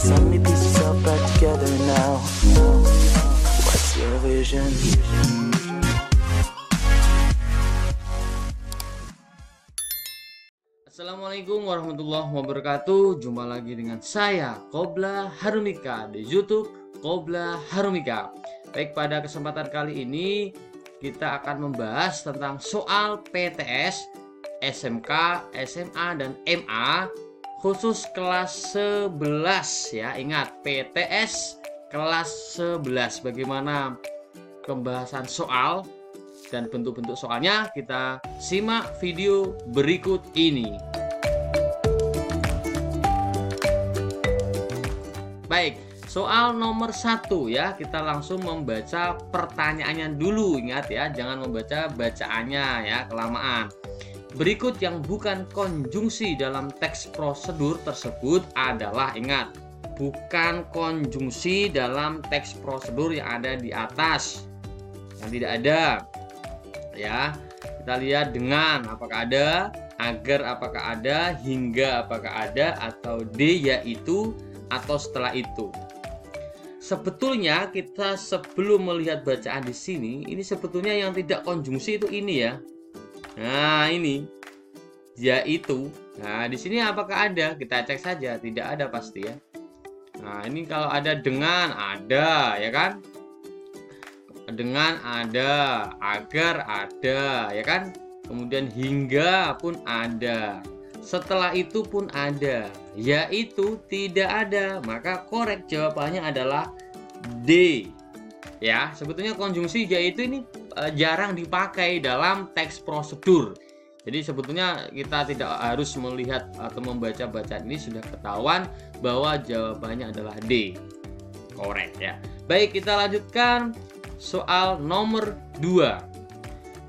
So many pieces all back together now. What's your vision? Assalamualaikum warahmatullahi wabarakatuh. Jumpa lagi dengan saya Qobla Harumika di YouTube Qobla Harumika. Baik, pada kesempatan kali ini kita akan membahas tentang soal PTS, SMK, SMA dan MA khusus kelas 11 ya. Ingat, PTS kelas 11. Bagaimana pembahasan soal dan bentuk-bentuk soalnya, kita simak video berikut ini. Baik, soal nomor 1 ya, kita langsung membaca pertanyaannya dulu. Ingat ya, jangan membaca bacaannya ya, kelamaan. Berikut yang bukan konjungsi dalam teks prosedur tersebut adalah, ingat, bukan konjungsi dalam teks prosedur yang ada di atas, yang tidak ada ya. Kita lihat dengan apakah ada, agar apakah ada, hingga apakah ada, atau D yaitu, atau setelah itu. Sebetulnya kita sebelum melihat bacaan di sini, ini sebetulnya yang tidak konjungsi itu ini ya. Nah, ini yaitu. Nah, di sini apakah ada? Kita cek saja, tidak ada pasti ya. Nah, ini kalau ada dengan, ada ya kan? Dengan ada, agar ada ya kan, kemudian hingga pun ada, setelah itu pun ada, yaitu tidak ada. Maka korek jawabannya adalah D ya. Sebetulnya konjungsi yaitu ini jarang dipakai dalam teks prosedur, jadi sebetulnya kita tidak harus melihat atau membaca bacaan ini, sudah ketahuan bahwa jawabannya adalah D, korek ya. Baik, kita lanjutkan. Soal nomor 2.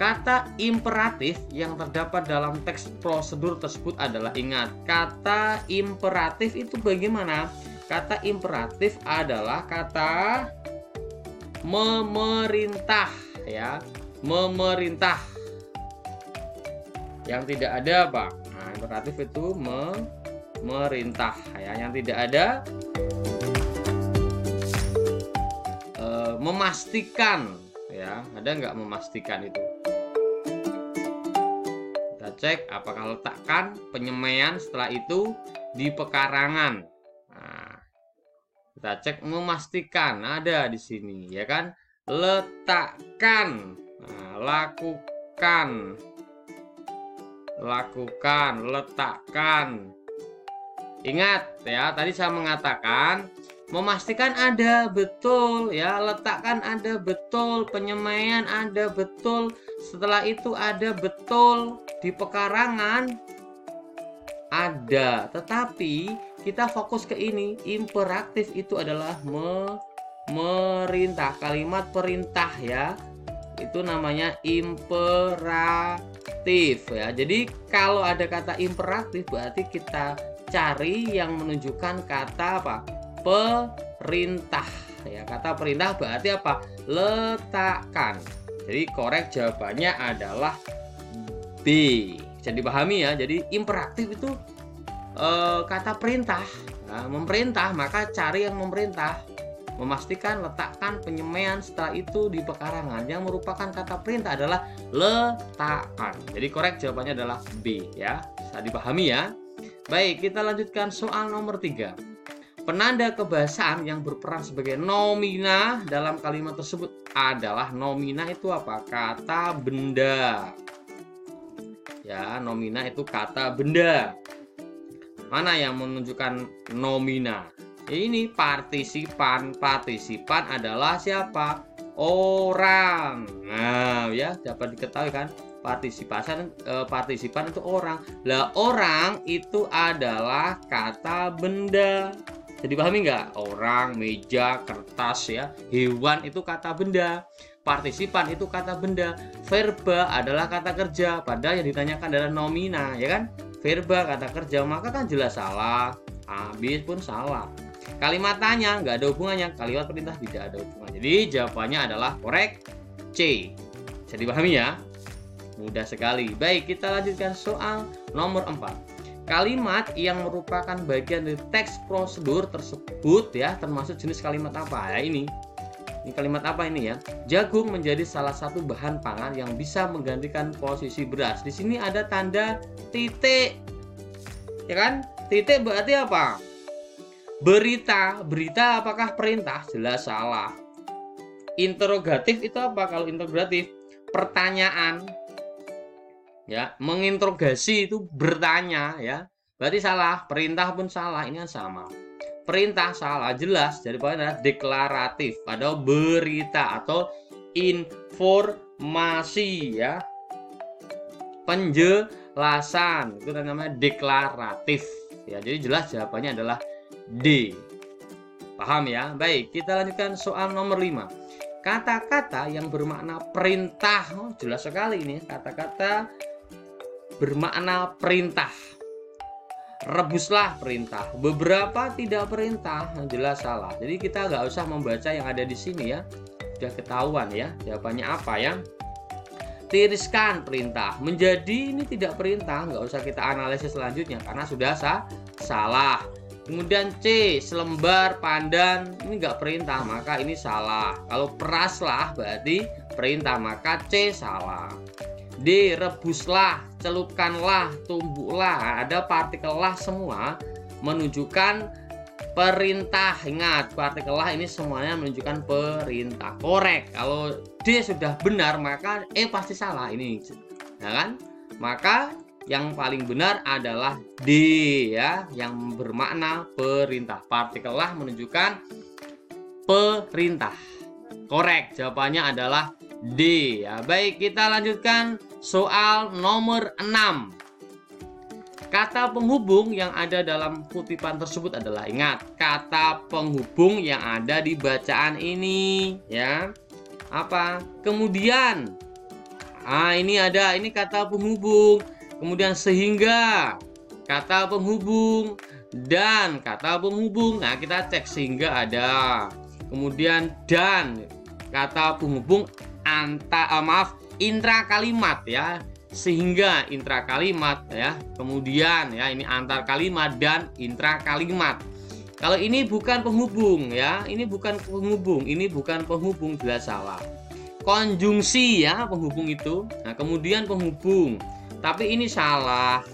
Kata imperatif yang terdapat dalam teks prosedur tersebut adalah, ingat, kata imperatif itu bagaimana? Kata imperatif adalah kata memerintah ya, memerintah. Yang tidak ada apa? Nah, imperatif itu memerintah ya. Yang tidak ada memastikan ya. Ada nggak memastikan itu? Kita cek apakah letakkan, penyemaian, setelah itu di pekarangan. Nah, kita cek memastikan, ada di sini ya kan. Letakkan, nah, lakukan, letakkan. Ingat ya, tadi saya mengatakan memastikan ada, betul ya, letakkan ada, betul, penyemaian ada, betul, setelah itu ada, betul, di pekarangan ada. Tetapi kita fokus ke ini, imperatif itu adalah memerintah, kalimat perintah ya, itu namanya imperatif ya. Jadi kalau ada kata imperatif berarti kita cari yang menunjukkan kata apa? Perintah ya. Kata perintah berarti apa? Letakkan. Jadi korek jawabannya adalah B. Bisa dipahami ya. Jadi imperatif itu kata perintah, nah, memerintah, maka cari yang memerintah. Memastikan, letakkan, penyemaian, setelah itu di pekarangan. Yang merupakan kata perintah adalah letakkan. Jadi korek jawabannya adalah B ya. Bisa dipahami ya. Baik, kita lanjutkan soal nomor 3. Penanda kebahasaan yang berperan sebagai nomina dalam kalimat tersebut adalah, nomina itu apa? Kata benda. Ya, nomina itu kata benda. Mana yang menunjukkan nomina? Ini partisipan. Partisipan adalah siapa? Orang. Nah, ya dapat diketahui kan? Partisipan itu orang. Lah, orang itu adalah kata benda. Jadi pahami nggak? Orang, meja, kertas ya. Hewan itu kata benda. Partisipan itu kata benda. Verba adalah kata kerja. Padahal yang ditanyakan adalah nomina, ya kan? Verba kata kerja, maka kan jelas salah. Habis pun salah. Kalimat tanya nggak ada hubungannya. Kalimat perintah tidak ada hubungan. Jadi jawabannya adalah korek C. Bisa dipahami ya? Mudah sekali. Baik, kita lanjutkan soal nomor 4. kalimat yang merupakan bagian dari teks prosedur tersebut ya, termasuk jenis kalimat apa ya ini kalimat apa ini ya? Jagung menjadi salah satu bahan pangan yang bisa menggantikan posisi beras. Di sini ada tanda titik. Ya kan? Titik berarti apa? Berita. Berita apakah perintah? Jelas salah. Interrogatif itu apa? Kalau interrogatif pertanyaan. Ya, menginterogasi itu bertanya ya. Berarti salah. Perintah pun salah. Ini kan sama. Perintah salah, jelas. Jadi adalah deklaratif atau berita atau informasi ya. Penjelasan itu namanya deklaratif ya. Jadi jelas jawabannya adalah D. Paham ya? Baik, kita lanjutkan soal nomor 5. Kata-kata yang bermakna perintah. Oh, jelas sekali ini kata-kata bermakna perintah. Rebuslah perintah. Beberapa tidak perintah, jelas salah. Jadi kita nggak usah membaca yang ada di sini ya. Sudah ketahuan ya jawabannya apa ya. Tiriskan perintah. Menjadi ini tidak perintah, nggak usah kita analisis selanjutnya karena sudah salah. Kemudian C, selembar pandan, ini nggak perintah, maka ini salah. Kalau peraslah berarti perintah, maka C salah. D, rebuslah, celupkanlah, tumbuklah, ada partikel lah semua menunjukkan perintah. Ingat, partikel lah ini semuanya menunjukkan perintah. Korek. Kalau D sudah benar maka E pasti salah ini. Ya kan? Maka yang paling benar adalah D ya, yang bermakna perintah. Partikel lah menunjukkan perintah. Korek. Jawabannya adalah D ya. Baik, kita lanjutkan soal nomor 6. Kata penghubung yang ada dalam kutipan tersebut adalah, ingat, kata penghubung yang ada di bacaan ini ya. Apa? Kemudian ini ada, ini kata penghubung. Kemudian sehingga, kata penghubung, dan kata penghubung. Nah, kita cek sehingga ada. Kemudian dan kata penghubung intra kalimat ya, sehingga intra kalimat ya, kemudian ya ini antar kalimat dan intra kalimat. Kalau ini bukan penghubung ya, ini bukan penghubung, jelas salah. Konjungsi ya penghubung itu. Nah, kemudian penghubung. Tapi ini salah,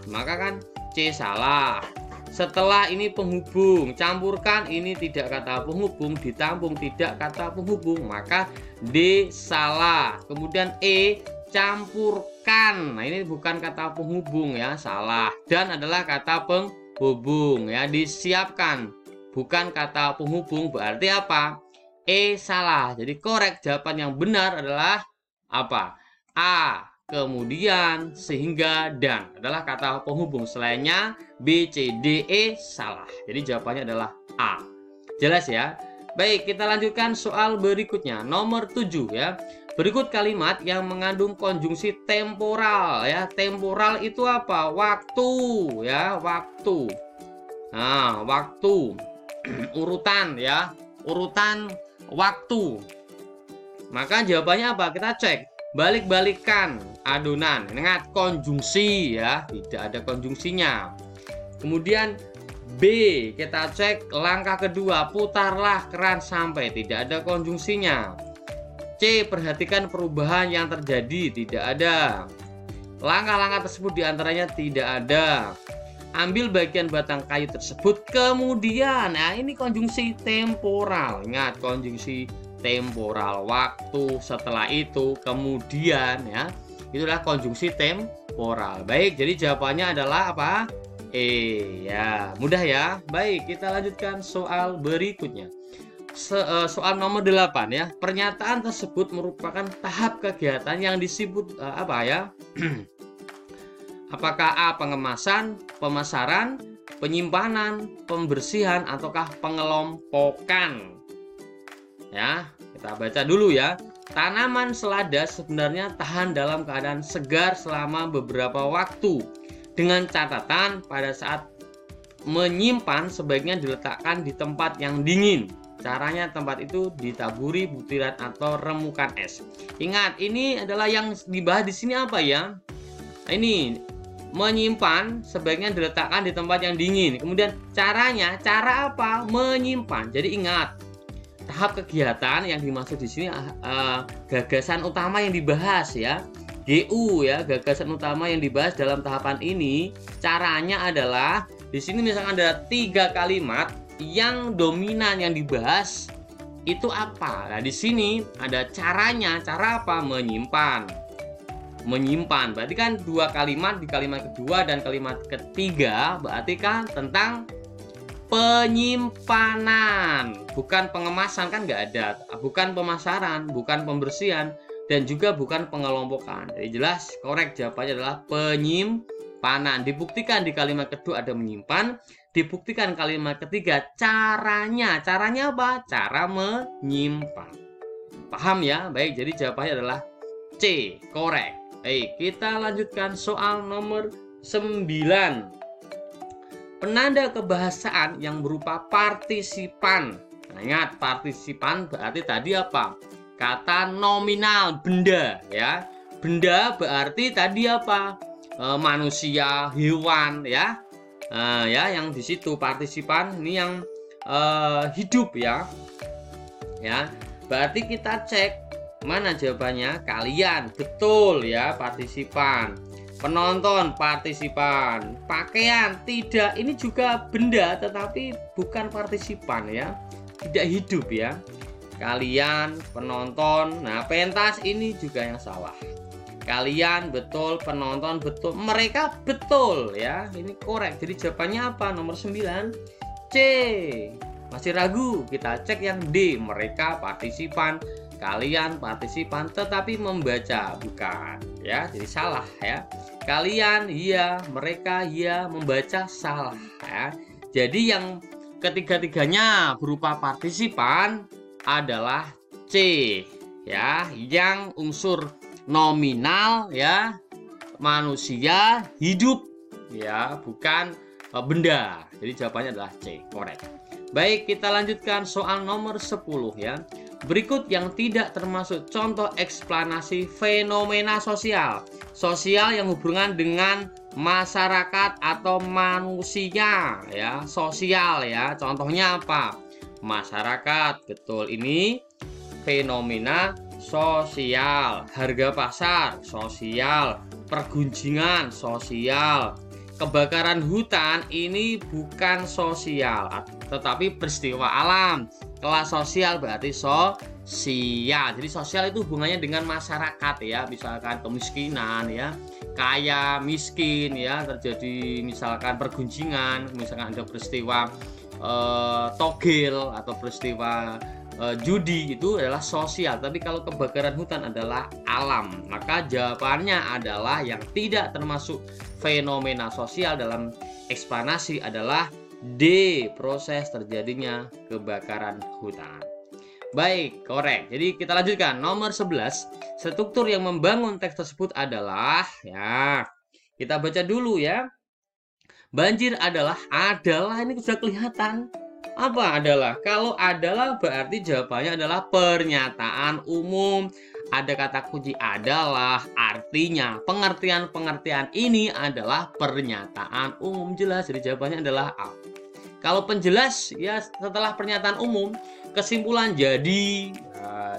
maka kan C salah. Setelah ini penghubung, campurkan, ini tidak kata penghubung, ditampung tidak kata penghubung, maka D salah. Kemudian E, campurkan. Nah, ini bukan kata penghubung ya, salah. Dan adalah kata penghubung ya, disiapkan. Bukan kata penghubung, berarti apa? E salah. Jadi korek, jawaban yang benar adalah apa? A. Kemudian sehingga dan adalah kata penghubung. Selainnya B, C, D, E salah. Jadi jawabannya adalah A. Jelas ya? Baik, kita lanjutkan soal berikutnya. Nomor 7 ya. Berikut kalimat yang mengandung konjungsi temporal ya. Temporal itu apa? Waktu ya, waktu. Nah, waktu. Urutan ya. Urutan waktu. Maka jawabannya apa? Kita cek. Balik-balikan adonan. Ingat, konjungsi ya, tidak ada konjungsinya. Kemudian B, kita cek langkah kedua, putarlah keran sampai, tidak ada konjungsinya. C, perhatikan perubahan yang terjadi, tidak ada. Langkah-langkah tersebut diantaranya tidak ada. Ambil bagian batang kayu tersebut, kemudian, nah ini konjungsi temporal. Ingat, konjungsi temporal, waktu, setelah itu, kemudian ya, itulah konjungsi temporal. Baik, jadi jawabannya adalah apa? E ya, mudah ya. Baik, kita lanjutkan soal berikutnya. Soal nomor 8 ya. Pernyataan tersebut merupakan tahap kegiatan yang disebut apa ya? Apakah A, pengemasan, pemasaran, penyimpanan, pembersihan, ataukah pengelompokan? Ya, kita baca dulu ya. Tanaman selada sebenarnya tahan dalam keadaan segar selama beberapa waktu. Dengan catatan pada saat menyimpan sebaiknya diletakkan di tempat yang dingin. Caranya tempat itu ditaburi butiran atau remukan es. Ingat, ini adalah yang dibahas di sini apa ya? Ini menyimpan sebaiknya diletakkan di tempat yang dingin. Kemudian cara apa? Menyimpan. Jadi ingat, tahap kegiatan yang dimaksud di sini gagasan utama yang dibahas ya. GU ya, gagasan utama yang dibahas dalam tahapan ini. Caranya adalah di sini misalkan ada 3 kalimat yang dominan yang dibahas itu apa? Nah, di sini ada caranya. Cara apa? Menyimpan. Berarti kan 2 kalimat, di kalimat kedua dan kalimat ketiga berarti kan tentang penyimpanan, bukan pengemasan, kan nggak ada, bukan pemasaran, bukan pembersihan, dan juga bukan pengelompokan. Jadi jelas korek jawabannya adalah penyimpanan. Dibuktikan di kalimat kedua ada menyimpan, dibuktikan kalimat ketiga caranya apa? Cara menyimpan. Paham ya? Baik, jadi jawabannya adalah C, korek. Baik, kita lanjutkan soal nomor 9. Penanda kebahasaan yang berupa partisipan. Nah, ingat, partisipan berarti tadi apa? Kata nominal, benda ya. Benda berarti tadi apa? Manusia, hewan ya. Ya, yang di situ partisipan ini yang hidup ya. Ya, berarti kita cek mana jawabannya? Kalian, betul ya, partisipan. Penonton, partisipan. Pakaian, tidak, ini juga benda tetapi bukan partisipan ya, tidak hidup ya. Kalian, penonton. Nah, pentas ini juga yang salah. Kalian betul, penonton betul, mereka betul ya. Ini korek. Jadi jawabannya apa? Nomor 9 C. Masih ragu? Kita cek yang D, mereka partisipan. Kalian partisipan tetapi membaca, bukan ya, jadi salah ya. Kalian iya, mereka iya, membaca salah ya. Jadi yang ketiga-tiganya berupa partisipan adalah C ya, yang unsur nominal ya, manusia hidup ya, bukan benda. Jadi jawabannya adalah C, korek. Baik, kita lanjutkan soal nomor 10 ya. Berikut yang tidak termasuk contoh eksplanasi fenomena sosial. Sosial yang hubungan dengan masyarakat atau manusia ya, sosial ya. Contohnya apa? Masyarakat, betul, ini fenomena sosial. Harga pasar, sosial. Pergunjingan, sosial. Kebakaran hutan ini bukan sosial, tetapi peristiwa alam. Kelas sosial berarti sosial. Jadi sosial itu hubungannya dengan masyarakat ya, misalkan kemiskinan ya, kaya, miskin ya, terjadi misalkan pergunjingan, misalkan ada peristiwa togel atau peristiwa judi, itu adalah sosial. Tapi kalau kebakaran hutan adalah alam, maka jawabannya adalah yang tidak termasuk fenomena sosial dalam eksplanasi adalah D, proses terjadinya kebakaran hutan. Baik, korek. Jadi kita lanjutkan nomor 11. Struktur yang membangun teks tersebut adalah ya, kita baca dulu ya. Banjir adalah ini sudah kelihatan. Apa adalah? Kalau adalah berarti jawabannya adalah pernyataan umum. Ada kata kunci adalah, artinya pengertian ini adalah pernyataan umum, jelas. Jadi jawabannya adalah A. Kalau penjelas ya, setelah pernyataan umum kesimpulan jadi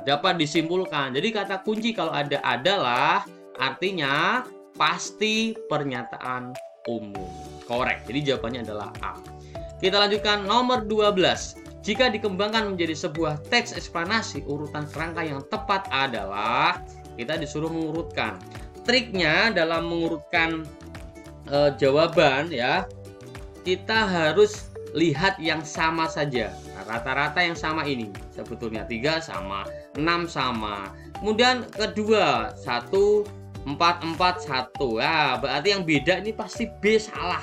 dapat disimpulkan. Jadi kata kunci kalau ada adalah artinya pasti pernyataan umum. Korek. Jadi jawabannya adalah A. Kita lanjutkan nomor 12. Jika dikembangkan menjadi sebuah teks eksplanasi, urutan kerangka yang tepat adalah kita disuruh mengurutkan. Triknya dalam mengurutkan jawaban ya, kita harus lihat yang sama saja. Nah, rata-rata yang sama ini. Sebetulnya 3 sama, 6 sama. Kemudian kedua, 1, 4, 4, 1. Ya, berarti yang beda ini pasti B, salah.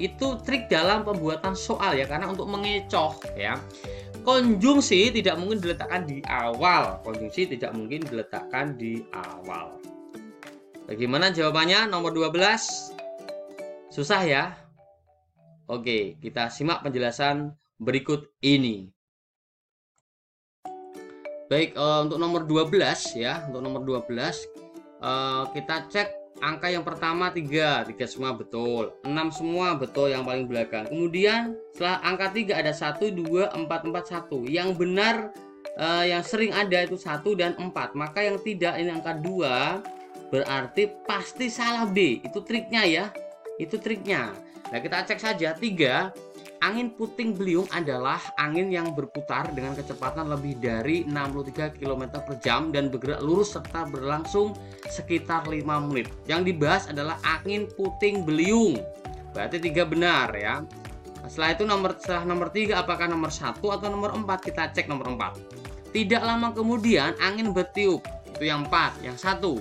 Itu trik dalam pembuatan soal ya, karena untuk mengecoh ya. Konjungsi tidak mungkin diletakkan di awal. Bagaimana jawabannya nomor 12? Susah ya? Oke, kita simak penjelasan berikut ini. Baik, untuk nomor 12 ya, kita cek angka yang pertama 3 semua betul, 6 semua betul yang paling belakang. Kemudian setelah angka 3 ada 1, 2, 4, 1. Yang benar yang sering ada itu 1 dan 4. Maka yang tidak ini angka 2, berarti pasti salah B. Itu triknya ya. Itu triknya. Nah, kita cek saja. 3, angin puting beliung adalah angin yang berputar dengan kecepatan lebih dari 63 km per jam dan bergerak lurus serta berlangsung sekitar 5 menit. Yang dibahas adalah angin puting beliung. Berarti 3 benar ya. Setelah itu setelah nomor 3 apakah nomor 1 atau nomor 4? Kita cek nomor 4. Tidak lama kemudian angin bertiup. Itu yang 4, yang 1.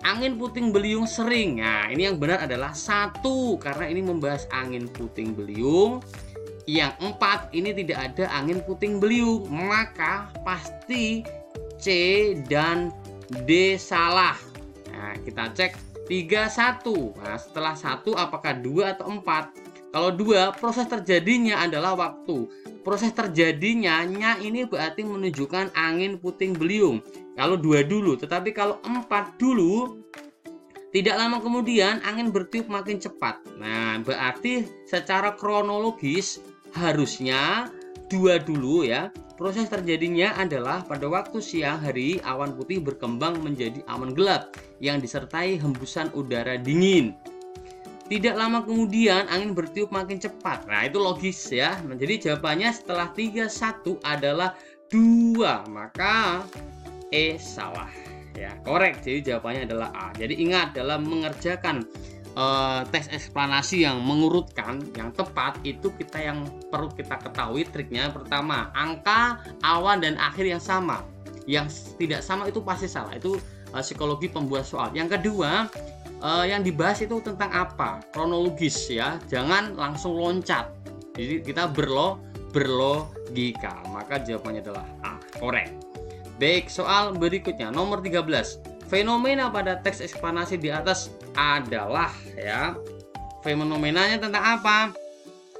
Angin puting beliung sering. Nah, ini yang benar adalah 1 karena ini membahas angin puting beliung. Yang 4 ini tidak ada angin puting beliung, maka pasti C dan D salah. Nah, kita cek 3, 1. Nah, setelah 1 apakah 2 atau 4? Kalau 2, proses terjadinya adalah waktu. Proses terjadinya ini berarti menunjukkan angin puting beliung. Kalau 2 dulu, tetapi kalau 4 dulu, tidak lama kemudian angin bertiup makin cepat. Nah, berarti secara kronologis harusnya 2 dulu ya. Proses terjadinya adalah pada waktu siang hari awan putih berkembang menjadi awan gelap yang disertai hembusan udara dingin. Tidak lama kemudian angin bertiup makin cepat. Nah, itu logis ya. Jadi jawabannya setelah 3, 1 adalah 2. Maka E salah. Ya, korek. Jadi jawabannya adalah A. Jadi ingat dalam mengerjakan tes eksplanasi yang mengurutkan yang tepat itu yang perlu kita ketahui triknya. Pertama, angka, awan dan akhir yang sama. Yang tidak sama itu pasti salah. Itu psikologi pembuat soal. Yang kedua, yang dibahas itu tentang apa? Kronologis ya. Jangan langsung loncat. Jadi kita berlogika. Maka jawabannya adalah A. Korek. Baik, soal berikutnya nomor 13. Fenomena pada teks eksplanasi di atas adalah ya. Fenomenanya tentang apa?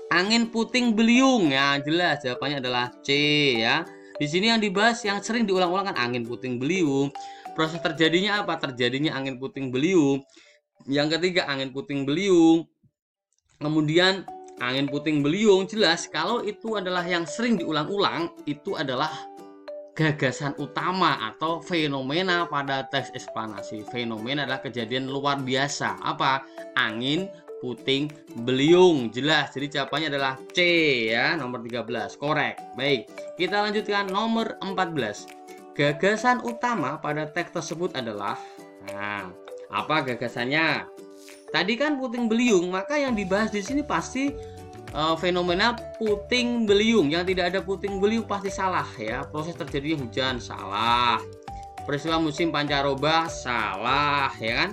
Angin puting beliung. Ya, jelas jawabannya adalah C ya. Di sini yang dibahas yang sering diulang-ulang kan angin puting beliung. Proses terjadinya apa? Terjadinya angin puting beliung. Yang ketiga angin puting beliung. Kemudian angin puting beliung jelas kalau itu adalah yang sering diulang-ulang, itu adalah gagasan utama atau fenomena pada teks eksplanasi. Fenomena adalah kejadian luar biasa. Apa? Angin puting beliung. Jelas. Jadi jawabannya adalah C ya, nomor 13. Korek. Baik. Kita lanjutkan nomor 14. Gagasan utama pada teks tersebut adalah apa gagasannya? Tadi kan puting beliung, maka yang dibahas di sini pasti fenomena puting beliung. Yang tidak ada puting beliung pasti salah ya. Proses terjadinya hujan salah. Peristiwa musim pancaroba salah ya kan?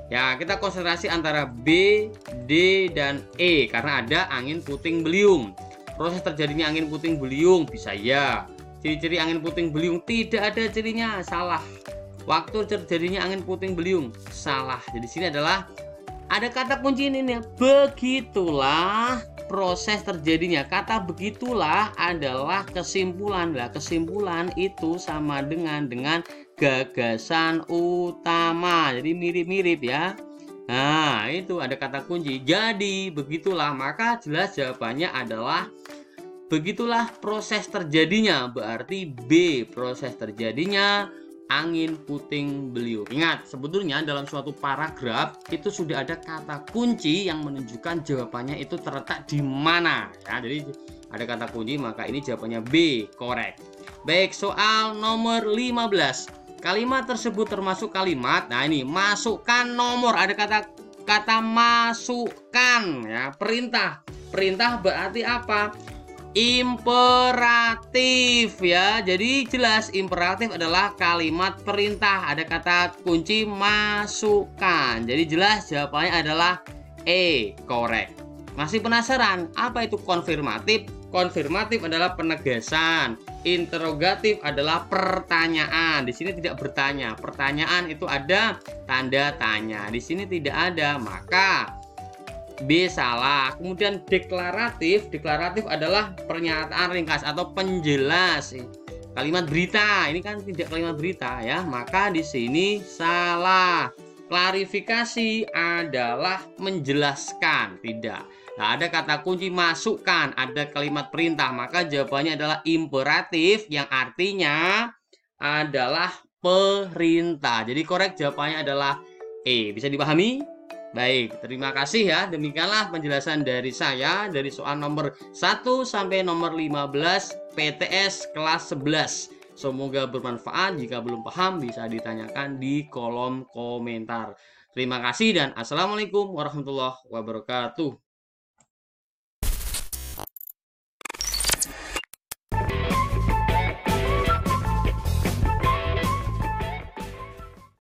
Ya, kita konsentrasi antara B, D dan E karena ada angin puting beliung. Proses terjadinya angin puting beliung bisa ya. Ciri-ciri angin puting beliung tidak ada cirinya, salah. Waktu terjadinya angin puting beliung salah. Jadi sini adalah ada kata kunci ini nih. Begitulah proses terjadinya. Kata begitulah adalah kesimpulan. Lah, kesimpulan itu sama dengan gagasan utama. Jadi mirip-mirip ya. Nah, itu ada kata kunci. Jadi begitulah, maka jelas jawabannya adalah begitulah proses terjadinya. Berarti B, proses terjadinya angin puting beliung. Ingat, sebetulnya dalam suatu paragraf itu sudah ada kata kunci yang menunjukkan jawabannya itu terletak di mana. Ya, jadi ada kata kunci, maka ini jawabannya B, korek. Baik, soal nomor 15. Kalimat tersebut termasuk kalimat. Nah, ini masukkan nomor. Ada kata masukkan ya, perintah. Perintah berarti apa? Imperatif ya. Jadi jelas imperatif adalah kalimat perintah. Ada kata kunci masukkan. Jadi jelas jawabannya adalah E, korek. Masih penasaran apa itu konfirmatif? Konfirmatif adalah penegasan. Interrogatif adalah pertanyaan. Di sini tidak bertanya. Pertanyaan itu ada tanda tanya. Di sini tidak ada, maka B salah. Kemudian deklaratif adalah pernyataan ringkas atau penjelas. Kalimat berita, ini kan tidak kalimat berita ya, maka di sini salah. Klarifikasi adalah menjelaskan, tidak. Nah, ada kata kunci masukkan, ada kalimat perintah, maka jawabannya adalah imperatif yang artinya adalah perintah. Jadi korek jawabannya adalah E. Bisa dipahami? Baik, terima kasih ya. Demikianlah penjelasan dari saya dari soal nomor 1 sampai nomor 15 PTS kelas 11. Semoga bermanfaat. Jika belum paham bisa ditanyakan di kolom komentar. Terima kasih dan assalamualaikum warahmatullahi wabarakatuh.